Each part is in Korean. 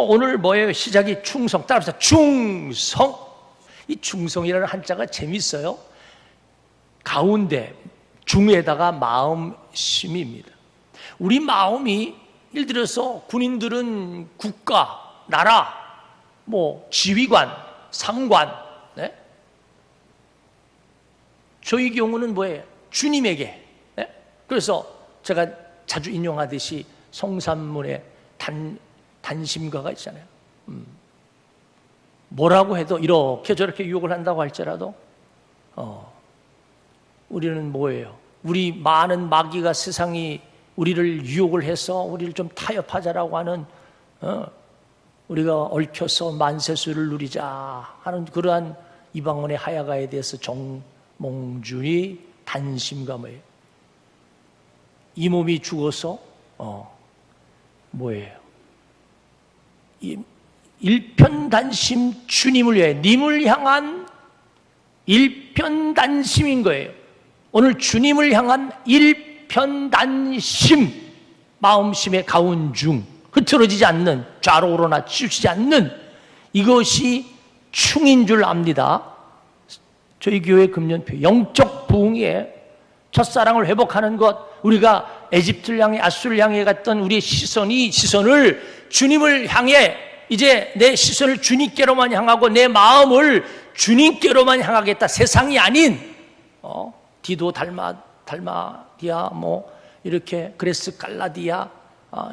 오늘 뭐예요? 시작이 충성. 따라서 충성. 이 충성이라는 한자가 재밌어요. 가운데 중에다가 마음심입니다. 우리 마음이 예를 들어서 군인들은 국가, 나라, 지휘관, 상관, 네? 저희 경우는 뭐예요? 주님에게. 네? 그래서 제가 자주 인용하듯이 성산문에 단심가가 있잖아요. 뭐라고 해도 이렇게 저렇게 유혹을 한다고 할지라도 우리는 뭐예요? 우리 많은 마귀가 세상이 우리를 유혹을 해서 우리를 좀 타협하자라고 하는 우리가 얽혀서 만세수를 누리자 하는 그러한 이방원의 하야가에 대해서 정몽준이 단심가 뭐예요? 이 몸이 죽어서 뭐예요? 일편단심 주님을 위해 님을 향한 일편단심인 거예요. 오늘 주님을 향한 일편단심, 마음심의 가운중 흐트러지지 않는, 좌로 우로나 치우치지 않는 이것이 충인 줄 압니다. 저희 교회 금년표 영적 부흥에 첫사랑을 회복하는 것, 우리가 에집트를 향해 아수를 향해 갔던 우리의 시선을 주님을 향해 이제 내 시선을 주님께로만 향하고 내 마음을 주님께로만 향하겠다. 세상이 아닌 디도 달마디아 이렇게 그레스 갈라디아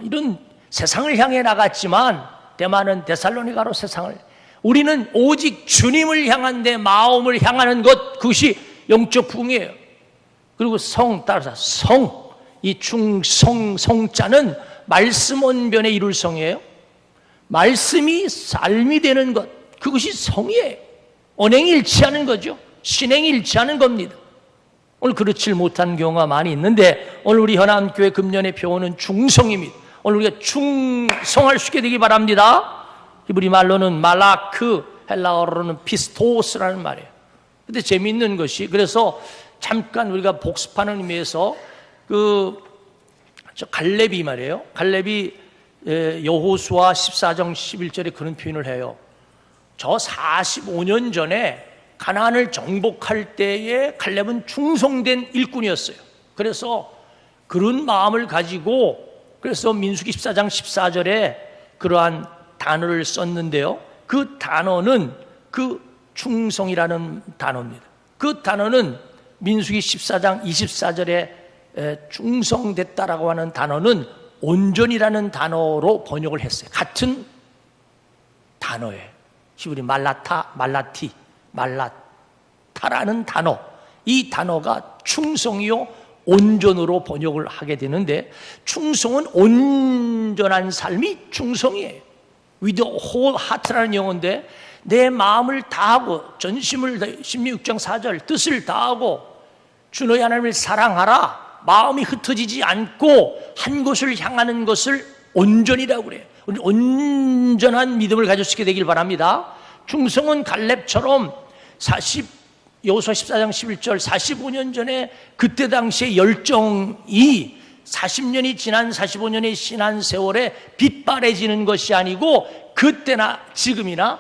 이런 세상을 향해 나갔지만 대만은 데살로니가로 세상을, 우리는 오직 주님을 향한 내 마음을 향하는 것, 그것이 영적 부흥이에요. 그리고 따라서 이 충성 성자는 말씀 언변에 이룰 성이에요. 말씀이 삶이 되는 것, 그것이 성이에요. 언행이 일치하는 거죠. 신행이 일치하는 겁니다. 오늘 그렇지 못한 경우가 많이 있는데 오늘 우리 현암교회 금년의 표어는 충성입니다. 오늘 우리가 충성할 수 있게 되기 바랍니다. 히브리 말로는 말라크, 헬라어로는 피스토스라는 말이에요. 근데 재미있는 것이, 그래서 잠깐 우리가 복습하는 의미에서 갈렙이 말이에요. 갈렙이 여호수아 14장 11절에 그런 표현을 해요. 저 45년 전에 가나안을 정복할 때에 갈렙은 충성된 일꾼이었어요. 그래서 그런 마음을 가지고, 그래서 민수기 14장 14절에 그러한 단어를 썼는데요. 그 단어는 그 충성이라는 단어입니다. 그 단어는 민수기 14장 24절에 충성됐다라고 하는 단어는 온전이라는 단어로 번역을 했어요. 같은 단어예요. 히브리 말라타라는 단어, 이 단어가 충성이요 온전으로 번역을 하게 되는데, 충성은 온전한 삶이 충성이에요. With the whole heart라는 영어인데, 내 마음을 다하고 전심을 16장 4절 뜻을 다하고 주 너희 하나님을 사랑하라. 마음이 흩어지지 않고 한 곳을 향하는 것을 온전이라고 그래요. 우리 온전한 믿음을 가질 수 있게 되길 바랍니다. 충성은 갈렙처럼 여호수아 14장 11절 45년 전에 그때 당시의 열정이 40년이 지난 45년의 지난 세월에 빗바래지는 것이 아니고 그때나 지금이나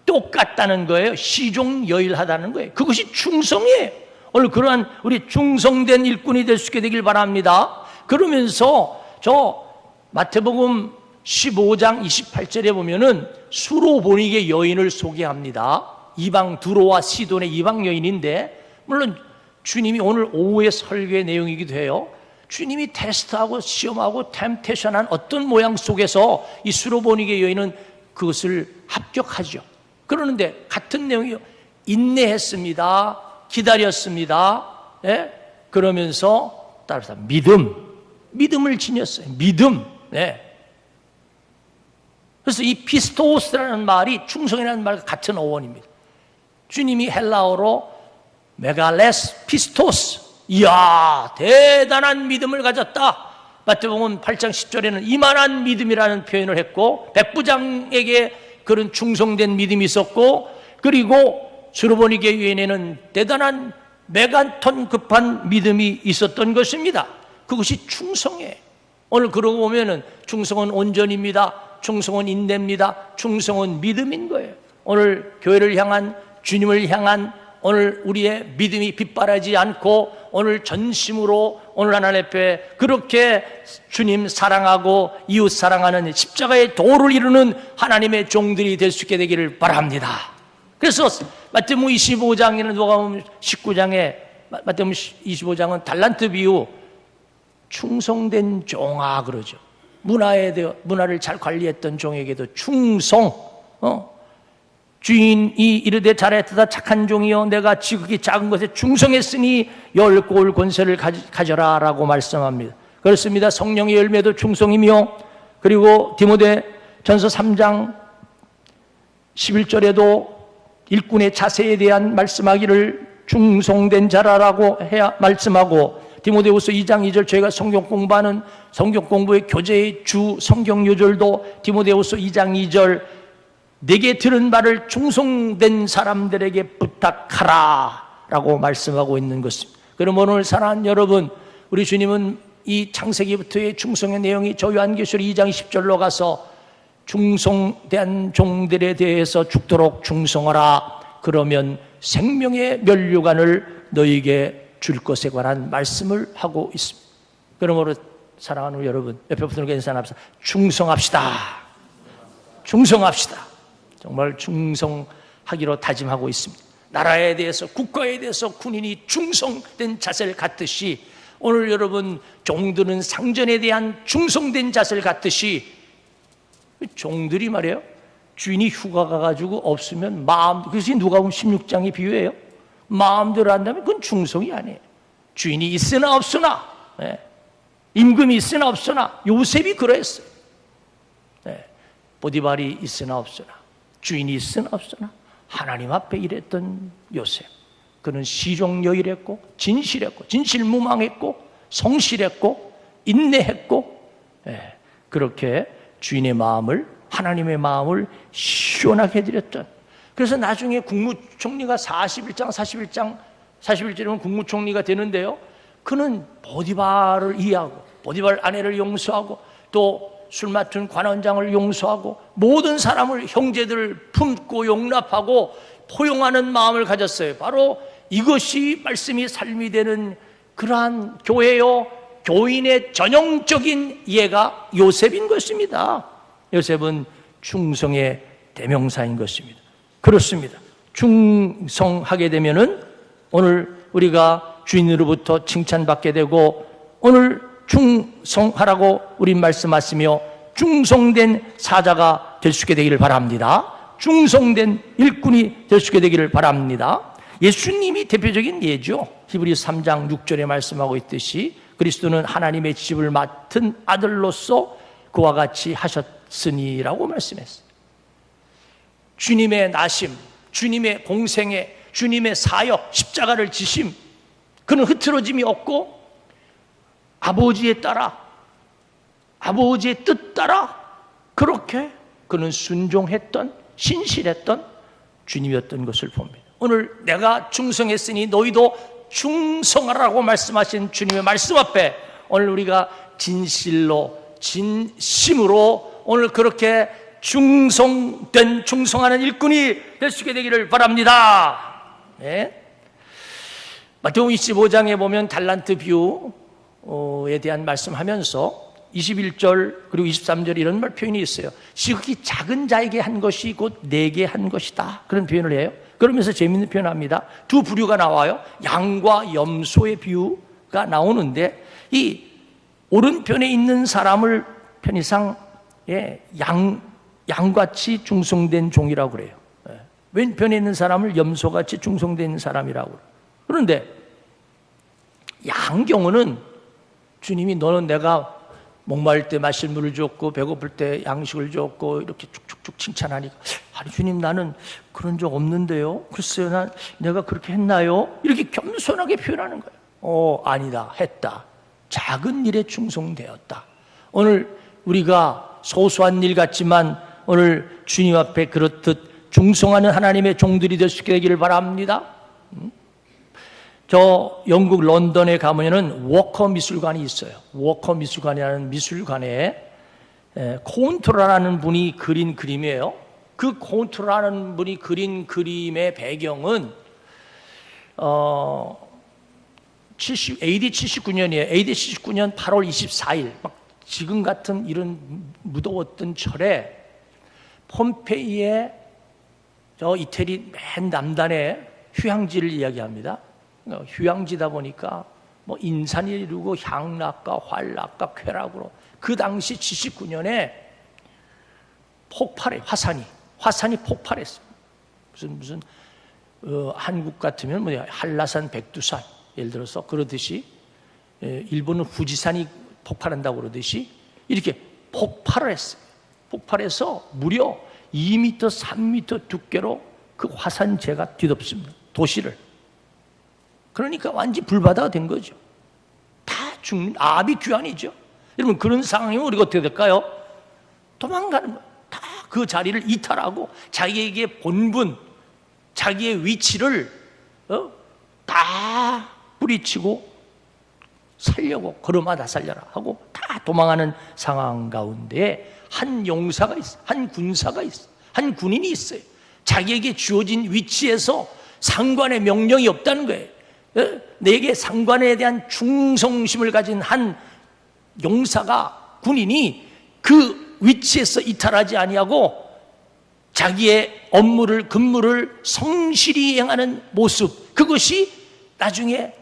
똑같다는 거예요. 시종여일하다는 거예요. 그것이 충성이에요. 오늘 그러한 우리 충성된 일꾼이 될 수 있게 되길 바랍니다. 그러면서 저 마태복음 15장 28절에 보면은 수로보니게 여인을 소개합니다. 이방 두로와 시돈의 이방 여인인데, 물론 주님이 오늘 오후의 설교의 내용이기도 해요. 주님이 테스트하고 시험하고 템테션한 어떤 모양 속에서 이 수로보니게 여인은 그것을 합격하죠. 그러는데 같은 내용이요. 인내했습니다. 기다렸습니다. 네? 그러면서 따라서 믿음을 지녔어요. 믿음. 네. 그래서 이 피스토스라는 말이 충성이라는 말과 같은 어원입니다. 주님이 헬라어로 메갈레스 피스토스, 이야 대단한 믿음을 가졌다. 마태복음 8장 10절에는 이만한 믿음이라는 표현을 했고, 백부장에게 그런 충성된 믿음이 있었고, 그리고 수로보니게 여인에는 대단한 메가톤 급한 믿음이 있었던 것입니다. 그것이 충성이에요. 오늘 그러고 보면은 충성은 온전입니다. 충성은 인내입니다. 충성은 믿음인 거예요. 오늘 교회를 향한, 주님을 향한 오늘 우리의 믿음이 빗바라지 않고 오늘 전심으로 오늘 하나님 앞에 그렇게 주님 사랑하고 이웃 사랑하는 십자가의 도를 이루는 하나님의 종들이 될 수 있게 되기를 바랍니다. 그래서 마태복음 25장에는 누가복음 19장에 마태복음 25장은 달란트 비유, 충성된 종아 그러죠. 문화를 잘 관리했던 종에게도 충성, 주인이 이르되 잘했다 착한 종이여 내가 지극히 작은 것에 충성했으니 10골 권세를 가져라 라고 말씀합니다. 그렇습니다. 성령의 열매도 충성이며, 그리고 디모데전서 3장 11절에도 일꾼의 자세에 대한 말씀하기를 충성된 자라라고 해야 말씀하고, 디모데후서 2장 2절 저희가 성경 공부하는 성경 공부의 교재의 주 성경 요절도 디모데후서 2장 2절 내게 들은 말을 충성된 사람들에게 부탁하라 라고 말씀하고 있는 것입니다. 그럼 오늘 사랑하는 여러분, 우리 주님은 이 창세기부터의 충성의 내용이 저 요한계시록 2장 10절로 가서 충성된 종들에 대해서 죽도록 충성하라, 그러면 생명의 면류관을 너희에게 줄 것에 관한 말씀을 하고 있습니다. 그러므로 사랑하는 여러분, 옆에 붙는 인사합시다. 충성합시다. 충성합시다. 정말 충성하기로 다짐하고 있습니다. 나라에 대해서, 국가에 대해서 군인이 충성된 자세를 갖듯이 오늘 여러분 종들은 상전에 대한 충성된 자세를 갖듯이 종들이 말이에요, 주인이 휴가 가가지고 없으면 그래서 누가복음 16장이 비유예요. 마음대로 한다면 그건 충성이 아니에요. 주인이 있으나 없으나, 임금이 있으나 없으나, 요셉이 그랬어요. 보디발이 있으나 없으나, 주인이 있으나 없으나 하나님 앞에 일했던 요셉, 그는 시종여일했고 진실했고 진실무망했고 성실했고 인내했고, 그렇게 주인의 마음을, 하나님의 마음을 시원하게 해드렸던, 그래서 나중에 국무총리가 41절이면 국무총리가 되는데요, 그는 보디발을 이해하고 보디발 아내를 용서하고 또 술 맡은 관원장을 용서하고 모든 사람을 형제들을 품고 용납하고 포용하는 마음을 가졌어요. 바로 이것이 말씀이 삶이 되는 그러한 교회요, 교인의 전형적인 예가 요셉인 것입니다. 요셉은 충성의 대명사인 것입니다. 그렇습니다. 충성하게 되면은 오늘 우리가 주인으로부터 칭찬받게 되고, 오늘 충성하라고 우리 말씀하시며 충성된 사자가 될 수 있게 되기를 바랍니다. 충성된 일꾼이 될 수 있게 되기를 바랍니다. 예수님이 대표적인 예죠. 히브리서 3장 6절에 말씀하고 있듯이 그리스도는 하나님의 집을 맡은 아들로서 그와 같이 하셨으니라고 말씀했어요. 주님의 나심, 주님의 공생애, 주님의 사역, 십자가를 지심, 그는 흐트러짐이 없고 아버지에 따라, 아버지의 뜻 따라 그렇게 그는 순종했던, 신실했던 주님이었던 것을 봅니다. 오늘 내가 충성했으니 너희도 충성하라고 말씀하신 주님의 말씀 앞에 오늘 우리가 진실로, 진심으로 오늘 그렇게 충성하는 일꾼이 될 수 있게 되기를 바랍니다. 마태복음 25장에 보면 달란트 비유에 대한 말씀하면서 21절 그리고 23절 이런 표현이 있어요. 지극히 작은 자에게 한 것이 곧 내게 한 것이다, 그런 표현을 해요. 그러면서 재미있는 표현을 합니다. 두 부류가 나와요. 양과 염소의 비유가 나오는데, 이 오른편에 있는 사람을 편의상 양같이 충성된 종이라고 그래요. 왼편에 있는 사람을 염소같이 충성된 사람이라고 그래요. 그런데 양 경우는 주님이 너는 내가 목마를 때 마실 물을 줬고 배고플 때 양식을 줬고 이렇게 쭉쭉쭉 칭찬하니까, 아니 주님 나는 그런 적 없는데요, 글쎄요 내가 그렇게 했나요? 이렇게 겸손하게 표현하는 거예요. 아니다, 했다. 작은 일에 충성되었다. 오늘 우리가 소소한 일 같지만 오늘 주님 앞에 그렇듯 충성하는 하나님의 종들이 될 수 있게 되기를 바랍니다. 저 영국 런던에 가면은 워커 미술관이 있어요. 워커 미술관이라는 미술관에 콘트라라는 분이 그린 그림이에요. 그 콘트라라는 분이 그린 그림의 배경은 AD 79년이에요. AD 79년 8월 24일 막 지금 같은 이런 무더웠던 철에 폼페이의 저 이태리 맨 남단에 휴양지를 이야기합니다. 휴양지다 보니까 뭐 인산이 이루고 향락과 활락과 쾌락으로 그 당시 79년에 폭발해 화산이 폭발했습니다. 무슨 한국 같으면 뭐야 한라산, 백두산 예를 들어서 그러듯이 일본은 후지산이 폭발한다고 그러듯이 이렇게 폭발을 했어요. 폭발해서 무려 2m, 3m 두께로 그 화산재가 뒤덮습니다. 도시를. 그러니까 완전히 불바다가 된 거죠. 다 죽는 아비 규환이죠. 여러분 그런 상황이면 우리가 어떻게 될까요? 도망가는 거예요. 다 그 자리를 이탈하고 자기에게 본분, 자기의 위치를 다 뿌리치고 살려고 걸음아 살려라 하고 다 도망하는 상황 가운데 한 용사가 있어, 한 군사가 있어, 한 군인이 있어요. 자기에게 주어진 위치에서 상관의 명령이 없다는 거예요. 내게 상관에 대한 충성심을 가진 한 용사가 군인이 그 위치에서 이탈하지 아니하고 자기의 업무를 근무를 성실히 행하는 모습, 그것이 나중에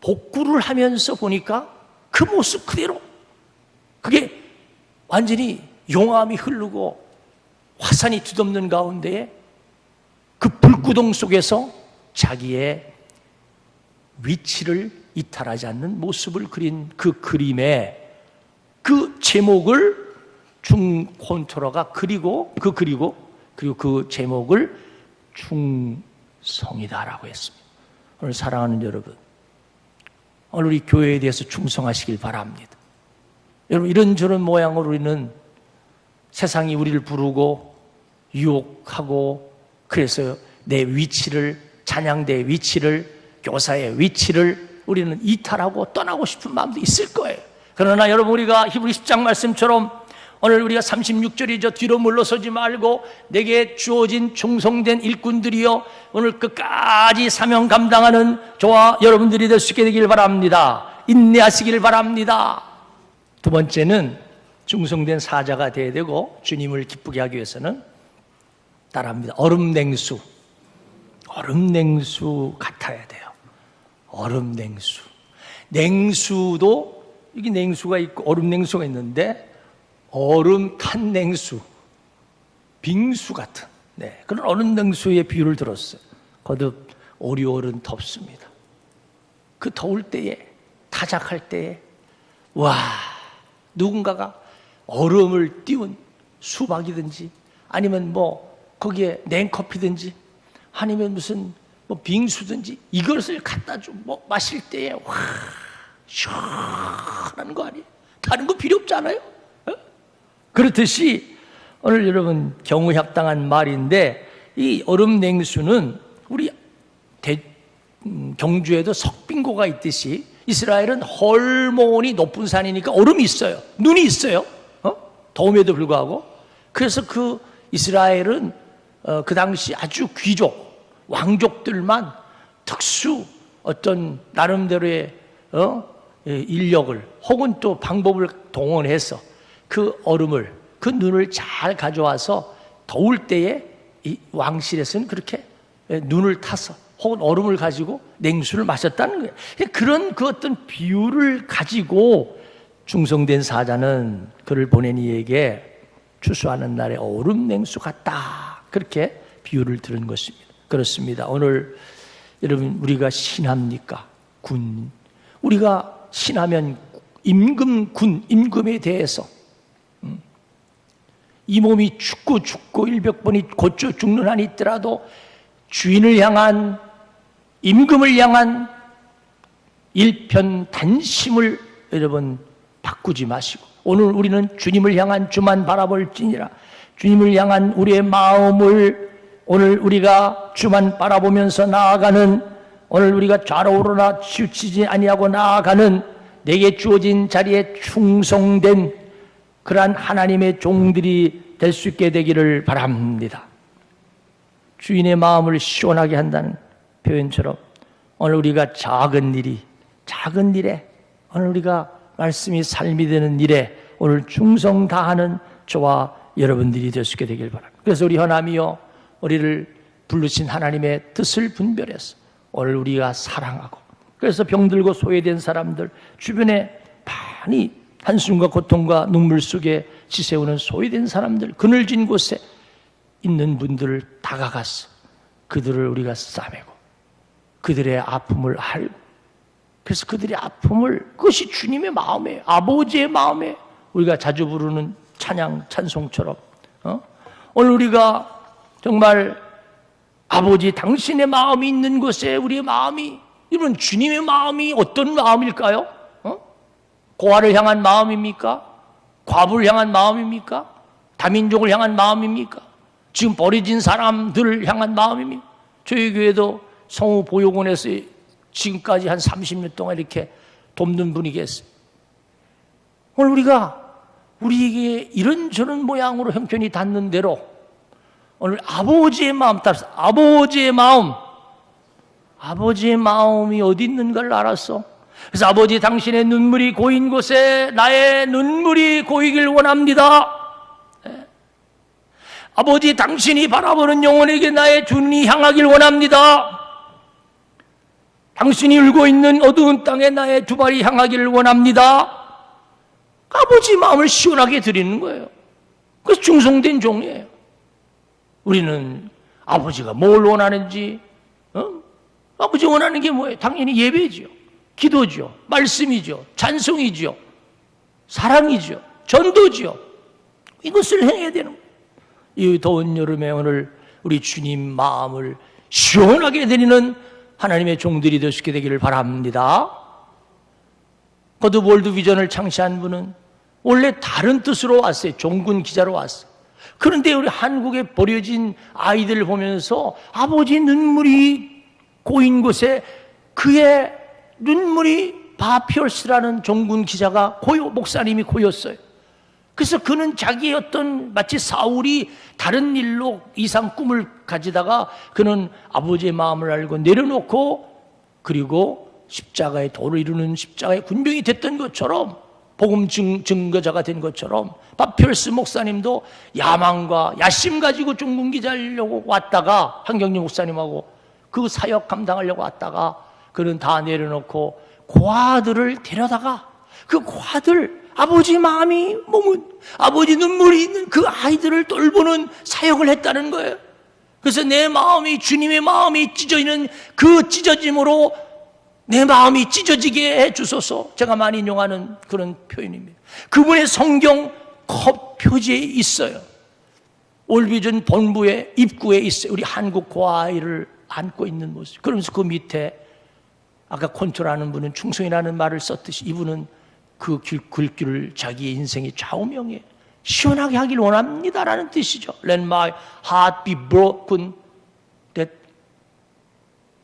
복구를 하면서 보니까 그 모습 그대로 그게 완전히 용암이 흐르고 화산이 뒤덮는 가운데에 그 불구덩 속에서 자기의 위치를 이탈하지 않는 모습을 그린 그 그림에 그 제목을 중콘트라가 그리고 그 제목을 충성이다라고 했습니다. 오늘 사랑하는 여러분, 오늘 우리 교회에 대해서 충성하시길 바랍니다. 여러분 이런저런 모양으로 우리는 세상이 우리를 부르고 유혹하고 그래서 내 위치를 찬양대의 위치를 교사의 위치를 우리는 이탈하고 떠나고 싶은 마음도 있을 거예요. 그러나 여러분 우리가 히브리 10장 말씀처럼 오늘 우리가 36절이죠. 뒤로 물러서지 말고 내게 주어진 충성된 일꾼들이여 오늘 끝까지 사명 감당하는 저와 여러분들이 될 수 있게 되길 바랍니다. 인내하시길 바랍니다. 두 번째는 충성된 사자가 되어야 되고 주님을 기쁘게 하기 위해서는 따라합니다. 얼음냉수 같아야 돼요. 얼음냉수. 냉수도 여기 냉수가 있고 얼음냉수가 있는데 얼음 탄 냉수, 빙수 같은 그런 얼음냉수의 비유를 들었어요. 거듭 오리올은 덥습니다. 그 더울 때에 타작할 때에 와 누군가가 얼음을 띄운 수박이든지 아니면 뭐 거기에 냉커피든지 아니면 무슨 뭐 빙수든지 이것을 갖다 좀 뭐 마실 때에 와 시원한 거 아니에요? 다른 거 필요 없잖아요. 그렇듯이 오늘 여러분 경우합당한 말인데 이 얼음 냉수는 우리 경주에도 석빙고가 있듯이 이스라엘은 헐몬이 높은 산이니까 얼음이 있어요. 눈이 있어요. 더움에도 불구하고. 그래서 그 이스라엘은 그 당시 아주 귀족, 왕족들만 특수 어떤 나름대로의 인력을 혹은 또 방법을 동원해서 그 얼음을, 그 눈을 잘 가져와서 더울 때에 이 왕실에서는 그렇게 눈을 타서 혹은 얼음을 가지고 냉수를 마셨다는 거예요. 그런 그 어떤 비유를 가지고 충성된 사자는 그를 보낸 이에게 추수하는 날에 얼음 냉수 같다. 그렇게 비유를 들은 것입니다. 그렇습니다. 오늘 여러분 우리가 신합니까? 군. 우리가 신하면 임금에 대해서 이 몸이 죽고 일백번이 고쳐 죽는 한이 있더라도 주인을 향한 임금을 향한 일편단심을 여러분 바꾸지 마시고 오늘 우리는 주님을 향한 주만 바라볼지니라. 주님을 향한 우리의 마음을 오늘 우리가 주만 바라보면서 나아가는 오늘 우리가 좌로 우로나 치우치지 아니하고 나아가는 내게 주어진 자리에 충성된 그러한 하나님의 종들이 될 수 있게 되기를 바랍니다. 주인의 마음을 시원하게 한다는 표현처럼 오늘 우리가 작은 일에 오늘 우리가 말씀이 삶이 되는 일에 오늘 충성 다하는 저와 여러분들이 될 수 있게 되길 바랍니다. 그래서 우리 하나님이여, 우리를 부르신 하나님의 뜻을 분별해서 오늘 우리가 사랑하고, 그래서 병들고 소외된 사람들, 주변에 많이 한숨과 고통과 눈물 속에 지새우는 소외된 사람들, 그늘진 곳에 있는 분들을 다가가서 그들을 우리가 싸매고 그들의 아픔을 알고, 그래서 그들의 아픔을, 그것이 주님의 마음이에요. 아버지의 마음에 우리가 자주 부르는 찬양, 찬송처럼 오늘 우리가 정말 아버지 당신의 마음이 있는 곳에 우리의 마음이, 여러분 주님의 마음이 어떤 마음일까요? 고아를 향한 마음입니까? 과부를 향한 마음입니까? 다민족을 향한 마음입니까? 지금 버려진 사람들을 향한 마음입니까? 저희 교회도 성우 보육원에서 지금까지 한 30년 동안 이렇게 돕는 분이 계세요. 오늘 우리가 우리에게 이런저런 모양으로 형편이 닿는 대로 오늘 아버지의 마음 따라서, 아버지의 마음이 어디 있는가를 알았어. 그래서 아버지 당신의 눈물이 고인 곳에 나의 눈물이 고이길 원합니다. 아버지 당신이 바라보는 영혼에게 나의 눈이 향하길 원합니다. 당신이 울고 있는 어두운 땅에 나의 두 발이 향하기를 원합니다. 아버지 마음을 시원하게 드리는 거예요. 그래서 충성된 종이에요. 우리는 아버지가 뭘 원하는지, 아버지 원하는 게 뭐예요? 당연히 예배죠, 기도죠, 말씀이죠, 찬송이죠, 사랑이죠, 전도죠. 이것을 행해야 되는 거예요. 이 더운 여름에 오늘 우리 주님 마음을 시원하게 드리는 하나님의 종들이 될 수 있게 되기를 바랍니다. 거듭 월드 비전을 창시한 분은 원래 다른 뜻으로 왔어요. 종군 기자로 왔어요. 그런데 우리 한국에 버려진 아이들을 보면서 아버지 눈물이 고인 곳에 그의 눈물이 바피얼스라는 종군 기자가 목사님이 고였어요. 그래서 그는 자기의 어떤 마치 사울이 다른 일로 이상 꿈을 가지다가 그는 아버지의 마음을 알고 내려놓고, 그리고 십자가의 도를 이루는 십자가의 군병이 됐던 것처럼, 복음 증거자가 된 것처럼 바피얼스 목사님도 야망과 야심 가지고 종군 기자하려고 왔다가, 한경림 목사님하고 그 사역 감당하려고 왔다가 그는 다 내려놓고 고아들을 데려다가 그 고아들, 아버지 마음이 머문, 아버지 눈물이 있는 그 아이들을 돌보는 사역을 했다는 거예요. 그래서 내 마음이, 주님의 마음이 찢어지는 그 찢어짐으로 내 마음이 찢어지게 해주소서. 제가 많이 인용하는 그런 표현입니다. 그분의 성경 컵 표지에 있어요. 올비전 본부의 입구에 있어요. 우리 한국 고아이를 안고 있는 모습. 그러면서 그 밑에 아까 콘트라는 분은 충성이라는 말을 썼듯이 이분은 그 글귀를 자기의 인생의 좌우명에 시원하게 하길 원합니다라는 뜻이죠. Let my heart be broken that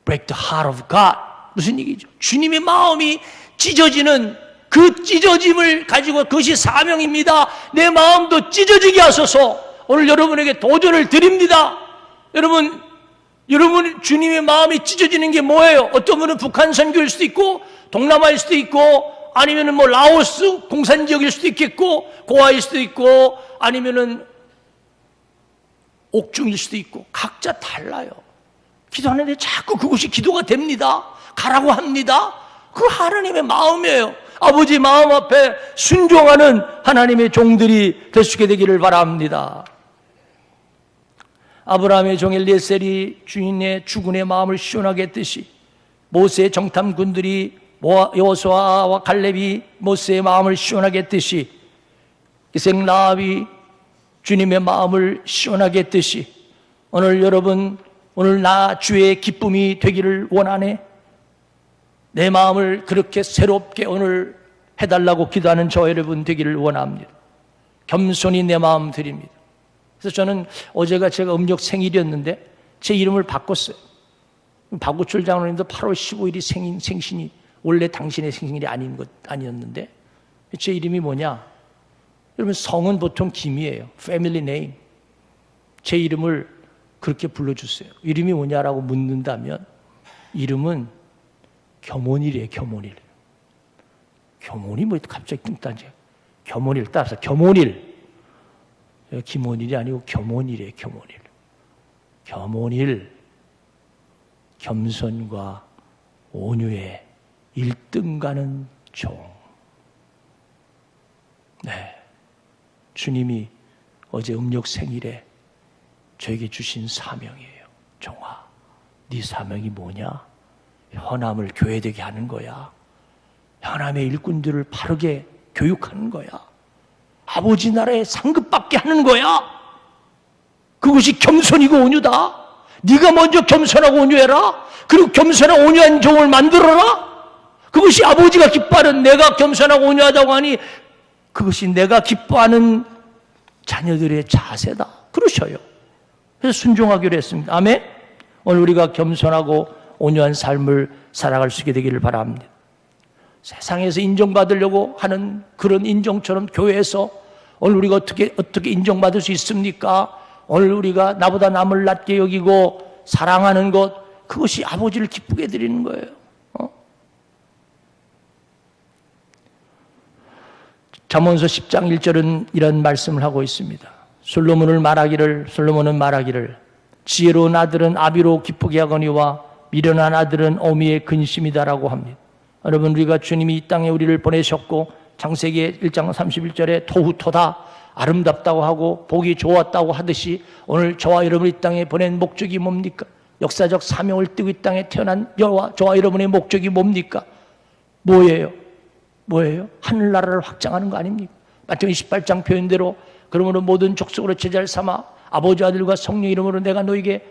break the heart of God. 무슨 얘기죠? 주님의 마음이 찢어지는 그 찢어짐을 가지고, 그것이 사명입니다. 내 마음도 찢어지게 하소서. 오늘 여러분에게 도전을 드립니다. 여러분 주님의 마음이 찢어지는 게 뭐예요? 어떤 분은 북한 선교일 수도 있고, 동남아일 수도 있고, 아니면은 뭐 라오스 공산 지역일 수도 있겠고, 고아일 수도 있고, 아니면은 옥중일 수도 있고, 각자 달라요. 기도하는데 자꾸 그것이 기도가 됩니다. 가라고 합니다. 그 하나님의 마음이에요. 아버지 마음 앞에 순종하는 하나님의 종들이 될 수 있게 되기를 바랍니다. 아브라함의 종 엘리에셀이 주인의 주군의 마음을 시원하게 했듯이, 모세의 정탐꾼들이 여호수아와 갈렙이 모세의 마음을 시원하게 했듯이, 기생 라합이 주님의 마음을 시원하게 했듯이, 오늘 여러분, 오늘 나 주의 기쁨이 되기를 원하네. 내 마음을 그렇게 새롭게 오늘 해달라고 기도하는 저 여러분 되기를 원합니다. 겸손히 내 마음 드립니다. 그래서 저는 어제가 제가 음력 생일이었는데 제 이름을 바꿨어요. 박우철 장로님도 8월 15일이 생신이 원래 당신의 생일이 아니었는데 제 이름이 뭐냐? 여러분, 성은 보통 김이에요. 패밀리 네임. 제 이름을 그렇게 불러주세요. 이름이 뭐냐라고 묻는다면 이름은 겸원일이에요. 겸원일. 겸원이 뭐 갑자기 뚱딴지. 겸원일 따라서 겸원일. 김원일이 아니고 겸원일이에요. 겸원일. 겸원일. 겸손과 온유의 1등 가는 종. 네. 주님이 어제 음력 생일에 저에게 주신 사명이에요. 종아, 네 사명이 뭐냐? 현암을 교회되게 하는 거야. 현암의 일꾼들을 바르게 교육하는 거야. 아버지 나라에 상급받게 하는 거야. 그것이 겸손이고 온유다. 네가 먼저 겸손하고 온유해라. 그리고 겸손하고 온유한 종을 만들어라. 그것이 아버지가 기뻐하는, 내가 겸손하고 온유하다고 하니 그것이 내가 기뻐하는 자녀들의 자세다. 그러셔요. 그래서 순종하기로 했습니다. 아멘. 오늘 우리가 겸손하고 온유한 삶을 살아갈 수 있게 되기를 바랍니다. 세상에서 인정받으려고 하는 그런 인정처럼 교회에서 오늘 우리가 어떻게 인정받을 수 있습니까? 오늘 우리가 나보다 남을 낮게 여기고 사랑하는 것, 그것이 아버지를 기쁘게 드리는 거예요. 잠언서 10장 1절은 이런 말씀을 하고 있습니다. 솔로몬은 말하기를 지혜로운 아들은 아비로 기쁘게 하거니와 미련한 아들은 어미의 근심이다라고 합니다. 여러분, 우리가 주님이 이 땅에 우리를 보내셨고 창세기 1장 31절에 토후토다 아름답다고 하고 보기 좋았다고 하듯이 오늘 저와 여러분을 이 땅에 보낸 목적이 뭡니까? 역사적 사명을 띠고 이 땅에 태어난 저와 여러분의 목적이 뭡니까? 뭐예요? 하늘나라를 확장하는 거 아닙니까? 마태복음 28장 표현대로 그러므로 모든 족속으로 제자를 삼아 아버지 아들과 성령 이름으로 내가 너에게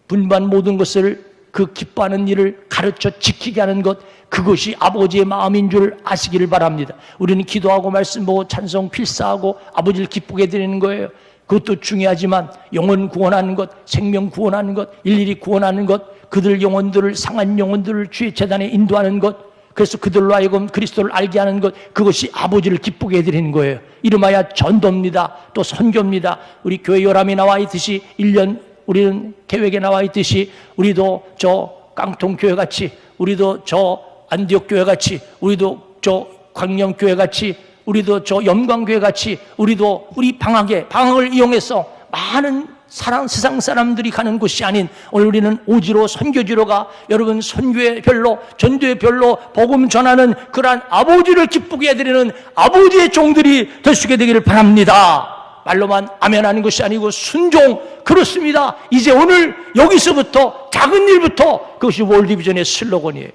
분반 모든 것을 그 기뻐하는 일을 가르쳐 지키게 하는 것, 그것이 아버지의 마음인 줄 아시기를 바랍니다. 우리는 기도하고 말씀 보고 찬송 필사하고 아버지를 기쁘게 드리는 거예요. 그것도 중요하지만 영혼 구원하는 것, 생명 구원하는 것, 일일이 구원하는 것, 그들 영혼들을, 상한 영혼들을 주의 재단에 인도하는 것, 그래서 그들로 하여금 그리스도를 알게 하는 것, 그것이 아버지를 기쁘게 해드리는 거예요. 이름하여 전도입니다. 또 선교입니다. 우리 교회 요람이 나와 있듯이 1년 우리는 계획에 나와 있듯이 우리도 저 깡통교회 같이, 우리도 저 안디옥 교회 같이, 우리도 저 광명교회 같이, 우리도 저 염광교회 같이, 우리도 우리 방학을 이용해서 많은 세상 사람들이 가는 곳이 아닌 오늘 우리는 오지로 선교지로 가 여러분 선교의 별로 전도의 별로 복음 전하는 그러한 아버지를 기쁘게 해드리는 아버지의 종들이 될 수 있게 되기를 바랍니다. 말로만 아멘하는 것이 아니고 순종. 그렇습니다. 이제 오늘 여기서부터 작은 일부터, 그것이 월드비전의 슬로건이에요.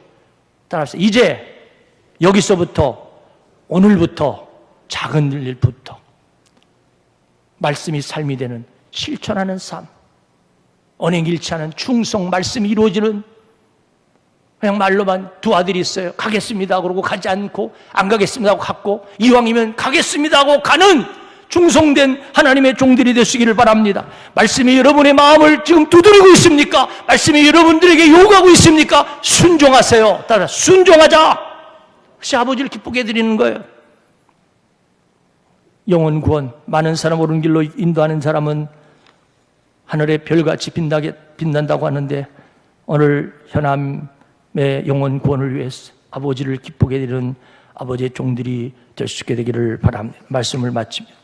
따라서 이제 여기서부터 오늘부터 작은 일부터 말씀이 삶이 되는 실천하는 삶, 언행 일치하는 충성, 말씀이 이루어지는, 그냥 말로만 두 아들이 있어요. 가겠습니다 그러고 가지 않고, 안 가겠습니다 하고 갔고, 이왕이면 가겠습니다 하고 가는 충성된 하나님의 종들이 되시기를 바랍니다. 말씀이 여러분의 마음을 지금 두드리고 있습니까? 말씀이 여러분들에게 요구하고 있습니까? 순종하세요. 따라 순종하자. 그것이 아버지를 기쁘게 해드리는 거예요. 영혼 구원, 많은 사람 옳은 길로 인도하는 사람은 하늘의 별같이 빛난다고 하는데, 오늘 현암의 영혼 구원을 위해서 아버지를 기쁘게 해드리는 아버지의 종들이 될 수 있게 되기를 바랍니다. 말씀을 마칩니다.